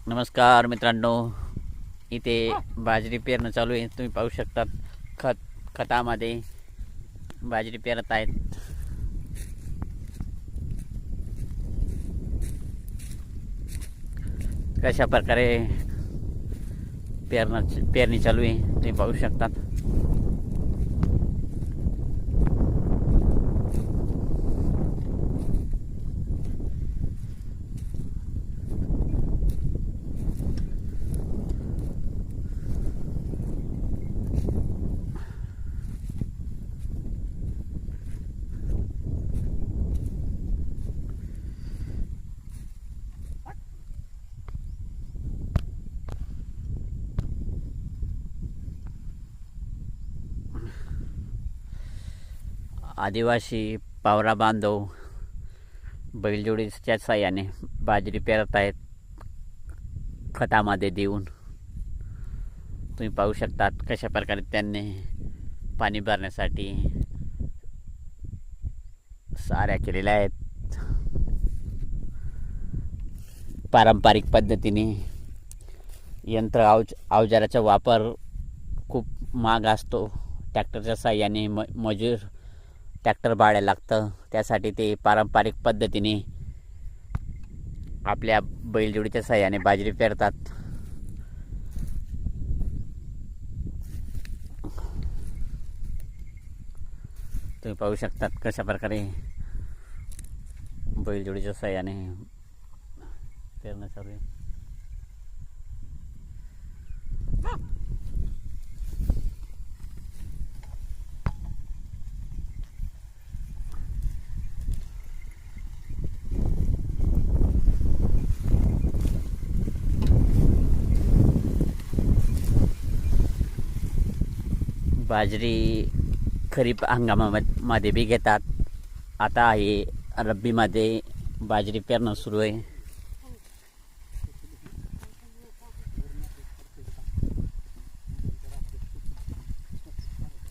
नमस्कार मित्रांनो, इथे बाजरी पेरणं चालू आहे. तुम्ही पाहू शकतात खतामध्ये बाजरी पेरत आहेत. कशा प्रकारे पेरणी चालू आहे तुम्ही पाहू शकतात. आदिवासी पावरा बांधव बैलजोडीच्या साहाय्याने बाजरी पेरत आहेत खतामध्ये देऊन. तुम्ही पाहू शकतात कशा प्रकारे त्यांनी पाणी भरण्यासाठी साऱ्या केलेल्या आहेत. पारंपरिक पद्धतीने यंत्र अवजाराचा वापर खूप महाग असतो. ट्रॅक्टरच्या साहाय्याने मजूर ट्रॅक्टर भाड्याला लागतं. त्यासाठी ते पारंपरिक पद्धतीने आपल्या बैलजोडीच्या साहाय्याने बाजरी पेरतात. तुम्ही पाहू शकतात कशा प्रकारे बैलजोडीच्या साहाय्याने पेरणं चालू आहे. बाजरी खरीप हंगामामध्ये बी घेतात. आता हे रब्बीमध्ये बाजरी पेरणं सुरू आहे.